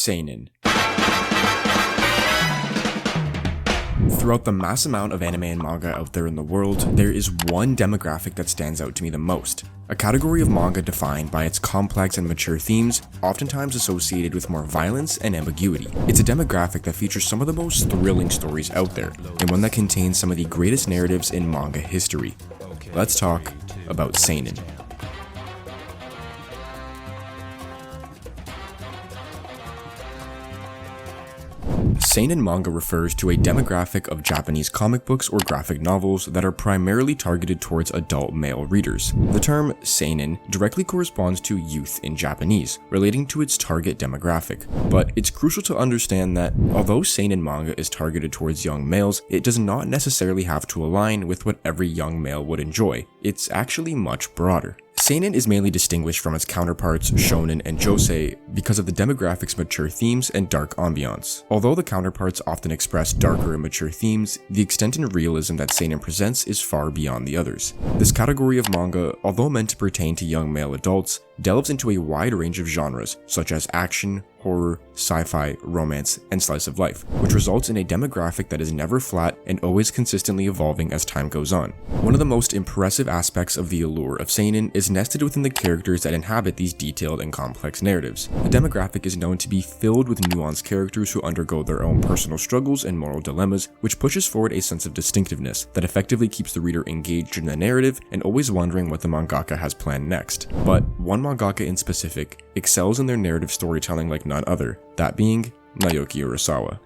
Seinen. Throughout the mass amount of anime and manga out there in the world, there is one demographic that stands out to me the most. A category of manga defined by its complex and mature themes, oftentimes associated with more violence and ambiguity. It's a demographic that features some of the most thrilling stories out there, and one that contains some of the greatest narratives in manga history. Let's talk about Seinen. Seinen manga refers to a demographic of Japanese comic books or graphic novels that are primarily targeted towards adult male readers. The term seinen directly corresponds to youth in Japanese, relating to its target demographic. But it's crucial to understand that although seinen manga is targeted towards young males, it does not necessarily have to align with what every young male would enjoy. It's actually much broader. Seinen is mainly distinguished from its counterparts shonen and josei because of the demographic's mature themes and dark ambiance. Although the counterparts often express darker and mature themes, the extent and realism that seinen presents is far beyond the others. This category of manga, although meant to pertain to young male adults, delves into a wide range of genres such as action, horror, sci-fi, romance, and slice of life, which results in a demographic that is never flat and always consistently evolving as time goes on. One of the most impressive aspects of the allure of seinen is nested within the characters that inhabit these detailed and complex narratives. The demographic is known to be filled with nuanced characters who undergo their own personal struggles and moral dilemmas, which pushes forward a sense of distinctiveness that effectively keeps the reader engaged in the narrative and always wondering what the mangaka has planned next. But one mangaka in specific excels in their narrative storytelling like none other, that being Naoki Urasawa.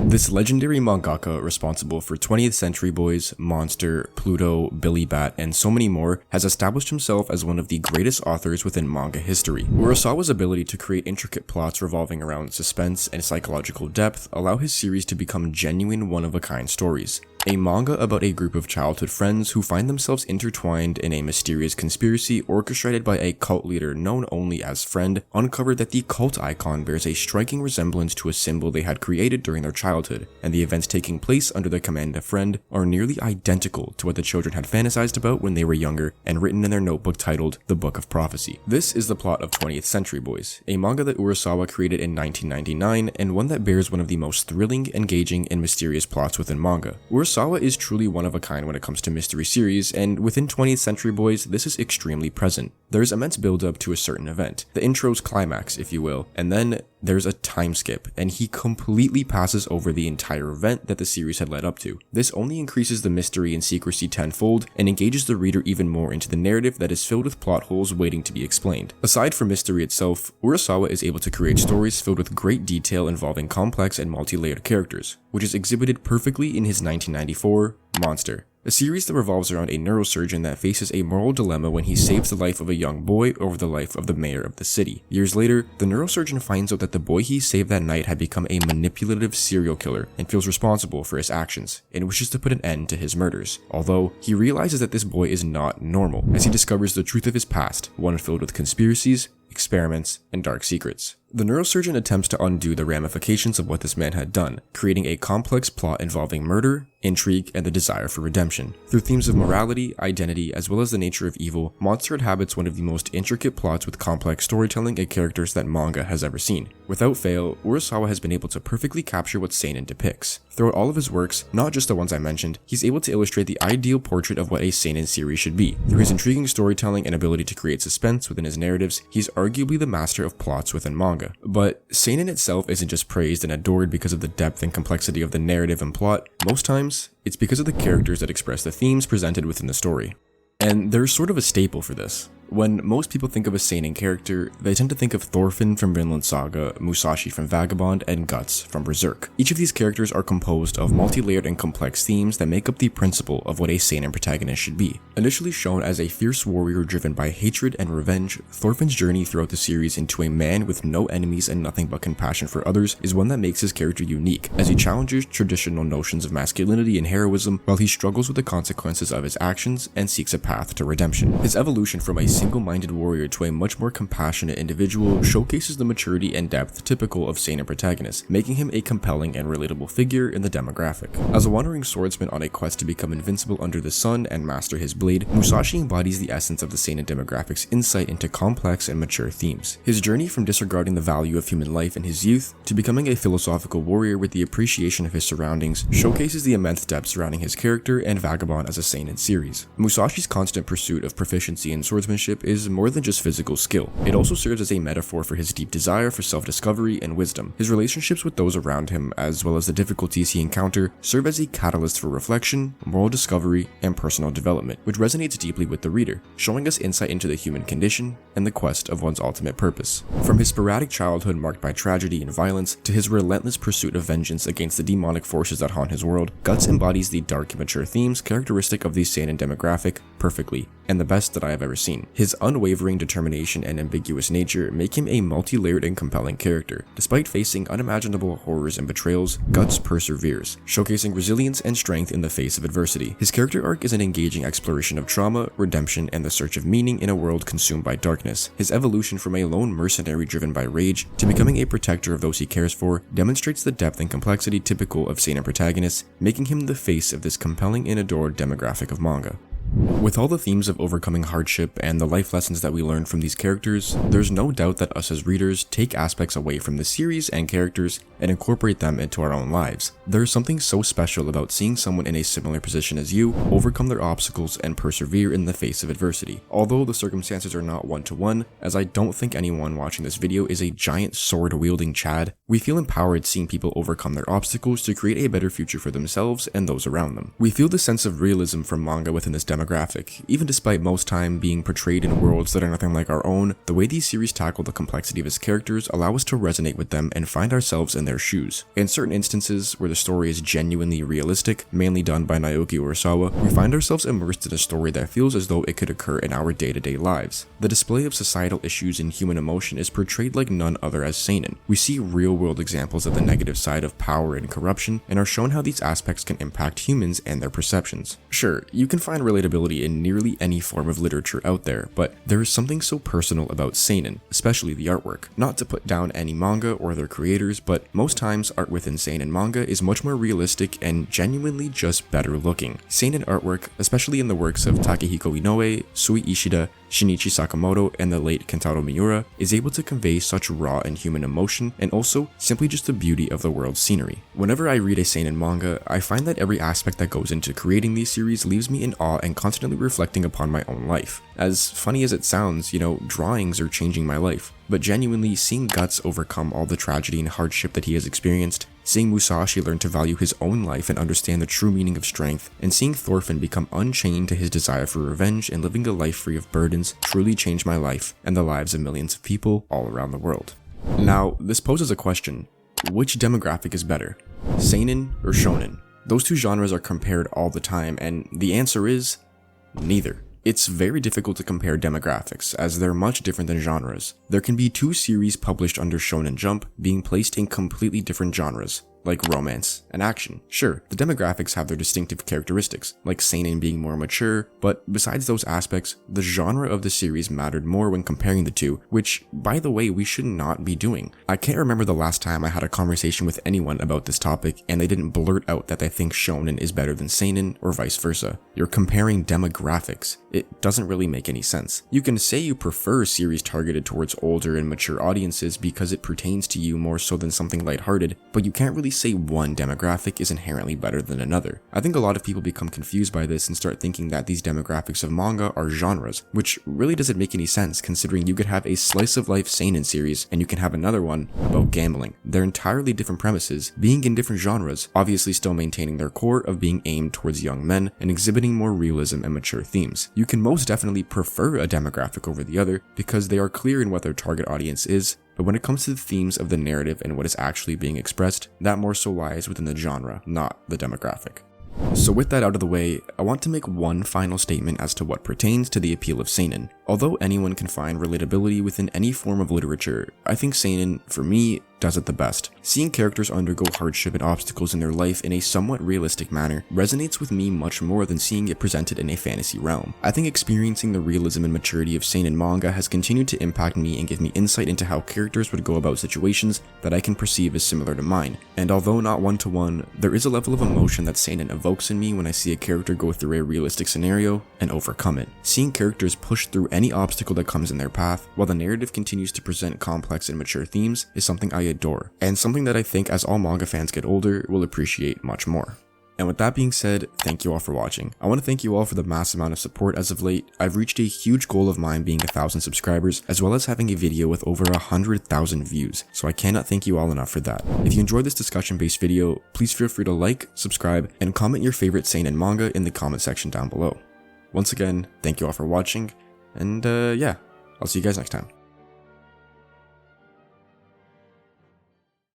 This legendary mangaka, responsible for 20th Century Boys, Monster, Pluto, Billy Bat, and so many more, has established himself as one of the greatest authors within manga history. Urasawa's ability to create intricate plots revolving around suspense and psychological depth allow his series to become genuine one-of-a-kind stories. A manga about a group of childhood friends who find themselves intertwined in a mysterious conspiracy orchestrated by a cult leader known only as Friend, uncovered that the cult icon bears a striking resemblance to a symbol they had created during their childhood, and the events taking place under the command of Friend are nearly identical to what the children had fantasized about when they were younger and written in their notebook titled The Book of Prophecy. This is the plot of 20th Century Boys, a manga that Urasawa created in 1999 and one that bears one of the most thrilling, engaging, and mysterious plots within manga. Urasawa is truly one of a kind when it comes to mystery series, and within 20th Century Boys, this is extremely present. There's immense build-up to a certain event, the intro's climax, if you will, and then there's a time skip, and he completely passes over the entire event that the series had led up to. This only increases the mystery and secrecy tenfold, and engages the reader even more into the narrative that is filled with plot holes waiting to be explained. Aside from mystery itself, Urasawa is able to create stories filled with great detail involving complex and multi-layered characters, which is exhibited perfectly in his 1994 Monster, a series that revolves around a neurosurgeon that faces a moral dilemma when he saves the life of a young boy over the life of the mayor of the city. Years later, the neurosurgeon finds out that the boy he saved that night had become a manipulative serial killer and feels responsible for his actions, and wishes to put an end to his murders. Although, he realizes that this boy is not normal, as he discovers the truth of his past, one filled with conspiracies, experiments, and dark secrets. The neurosurgeon attempts to undo the ramifications of what this man had done, creating a complex plot involving murder, intrigue, and the desire for redemption. Through themes of morality, identity, as well as the nature of evil, Monster inhabits one of the most intricate plots with complex storytelling and characters that manga has ever seen. Without fail, Urasawa has been able to perfectly capture what seinen depicts. Throughout all of his works, not just the ones I mentioned, he's able to illustrate the ideal portrait of what a seinen series should be. Through his intriguing storytelling and ability to create suspense within his narratives, he's arguably the master of plots within manga. But seinen itself isn't just praised and adored because of the depth and complexity of the narrative and plot. Most times, it's because of the characters that express the themes presented within the story. And there's sort of a staple for this. When most people think of a seinen character, they tend to think of Thorfinn from Vinland Saga, Musashi from Vagabond, and Guts from Berserk. Each of these characters are composed of multi-layered and complex themes that make up the principle of what a seinen protagonist should be. Initially shown as a fierce warrior driven by hatred and revenge, Thorfinn's journey throughout the series into a man with no enemies and nothing but compassion for others is one that makes his character unique, as he challenges traditional notions of masculinity and heroism while he struggles with the consequences of his actions and seeks a path to redemption. His evolution from a single-minded warrior to a much more compassionate individual showcases the maturity and depth typical of seinen protagonists, making him a compelling and relatable figure in the demographic. As a wandering swordsman on a quest to become invincible under the sun and master his blade, Musashi embodies the essence of the seinen demographic's insight into complex and mature themes. His journey from disregarding the value of human life in his youth to becoming a philosophical warrior with the appreciation of his surroundings showcases the immense depth surrounding his character and Vagabond as a seinen series. Musashi's constant pursuit of proficiency in swordsmanship is more than just physical skill. It also serves as a metaphor for his deep desire for self-discovery and wisdom. His relationships with those around him, as well as the difficulties he encounters, serve as a catalyst for reflection, moral discovery, and personal development, which resonates deeply with the reader, showing us insight into the human condition and the quest of one's ultimate purpose. From his sporadic childhood marked by tragedy and violence to his relentless pursuit of vengeance against the demonic forces that haunt his world, Guts embodies the dark and mature themes characteristic of the seinen demographic perfectly, and the best that I have ever seen. His unwavering determination and ambiguous nature make him a multi-layered and compelling character. Despite facing unimaginable horrors and betrayals, Guts perseveres, showcasing resilience and strength in the face of adversity. His character arc is an engaging exploration of trauma, redemption, and the search of meaning in a world consumed by darkness. His evolution from a lone mercenary driven by rage to becoming a protector of those he cares for demonstrates the depth and complexity typical of seinen protagonists, making him the face of this compelling and adored demographic of manga. With all the themes of overcoming hardship and the life lessons that we learn from these characters, there's no doubt that us as readers take aspects away from the series and characters and incorporate them into our own lives. There's something so special about seeing someone in a similar position as you overcome their obstacles and persevere in the face of adversity. Although the circumstances are not one-to-one, as I don't think anyone watching this video is a giant sword-wielding Chad, we feel empowered seeing people overcome their obstacles to create a better future for themselves and those around them. We feel the sense of realism from manga within this demographic. Even despite most time being portrayed in worlds that are nothing like our own, the way these series tackle the complexity of his characters allow us to resonate with them and find ourselves in their shoes. In certain instances where the story is genuinely realistic, mainly done by Naoki Urasawa, we find ourselves immersed in a story that feels as though it could occur in our day-to-day lives. The display of societal issues and human emotion is portrayed like none other as seinen. We see real-world examples of the negative side of power and corruption, and are shown how these aspects can impact humans and their perceptions. Sure, you can find relatability in nearly any form of literature out there, but there is something so personal about seinen, especially the artwork. Not to put down any manga or their creators, but most times art within seinen manga is much more realistic and genuinely just better looking. Seinen artwork, especially in the works of Takehiko Inoue, Sui Ishida, Shinichi Sakamoto, and the late Kentaro Miura, is able to convey such raw and human emotion, and also simply just the beauty of the world's scenery. Whenever I read a seinen manga, I find that every aspect that goes into creating these series leaves me in awe and constantly reflecting upon my own life. As funny as it sounds, drawings are changing my life, but genuinely seeing Guts overcome all the tragedy and hardship that he has experienced, seeing Musashi learn to value his own life and understand the true meaning of strength, and seeing Thorfinn become unchained to his desire for revenge and living a life free of burdens truly changed my life and the lives of millions of people all around the world. Now, this poses a question. Which demographic is better? Seinen or shonen? Those two genres are compared all the time, and the answer is neither. It's very difficult to compare demographics, as they're much different than genres. There can be two series published under Shonen Jump being placed in completely different genres, like romance and action. Sure, the demographics have their distinctive characteristics, like seinen being more mature, but besides those aspects, the genre of the series mattered more when comparing the two, which, by the way, we should not be doing. I can't remember the last time I had a conversation with anyone about this topic and they didn't blurt out that they think shonen is better than seinen or vice versa. You're comparing demographics. It doesn't really make any sense. You can say you prefer a series targeted towards older and mature audiences because it pertains to you more so than something lighthearted, but you can't really say one demographic is inherently better than another. I think a lot of people become confused by this and start thinking that these demographics of manga are genres, which really doesn't make any sense considering you could have a slice of life seinen series and you can have another one about gambling. They're entirely different premises, being in different genres, obviously still maintaining their core of being aimed towards young men and exhibiting more realism and mature themes. You can most definitely prefer a demographic over the other because they are clear in what their target audience is, but when it comes to the themes of the narrative and what is actually being expressed, that more so lies within the genre, not the demographic. So with that out of the way, I want to make one final statement as to what pertains to the appeal of seinen. Although anyone can find relatability within any form of literature, I think seinen, for me, does it the best. Seeing characters undergo hardship and obstacles in their life in a somewhat realistic manner resonates with me much more than seeing it presented in a fantasy realm. I think experiencing the realism and maturity of seinen manga has continued to impact me and give me insight into how characters would go about situations that I can perceive as similar to mine. And although not one-to-one, there is a level of emotion that seinen evokes in me when I see a character go through a realistic scenario and overcome it. Seeing characters push through any obstacle that comes in their path, while the narrative continues to present complex and mature themes, is something I adore, and something that I think as all manga fans get older will appreciate much more. And with that being said, thank you all for watching. I want to thank you all for the mass amount of support as of late. I've reached a huge goal of mine being 1,000 subscribers, as well as having a video with over 100,000 views, so I cannot thank you all enough for that. If you enjoyed this discussion-based video, please feel free to like, subscribe, and comment your favorite seinen manga in the comment section down below. Once again, thank you all for watching, and yeah, I'll see you guys next time.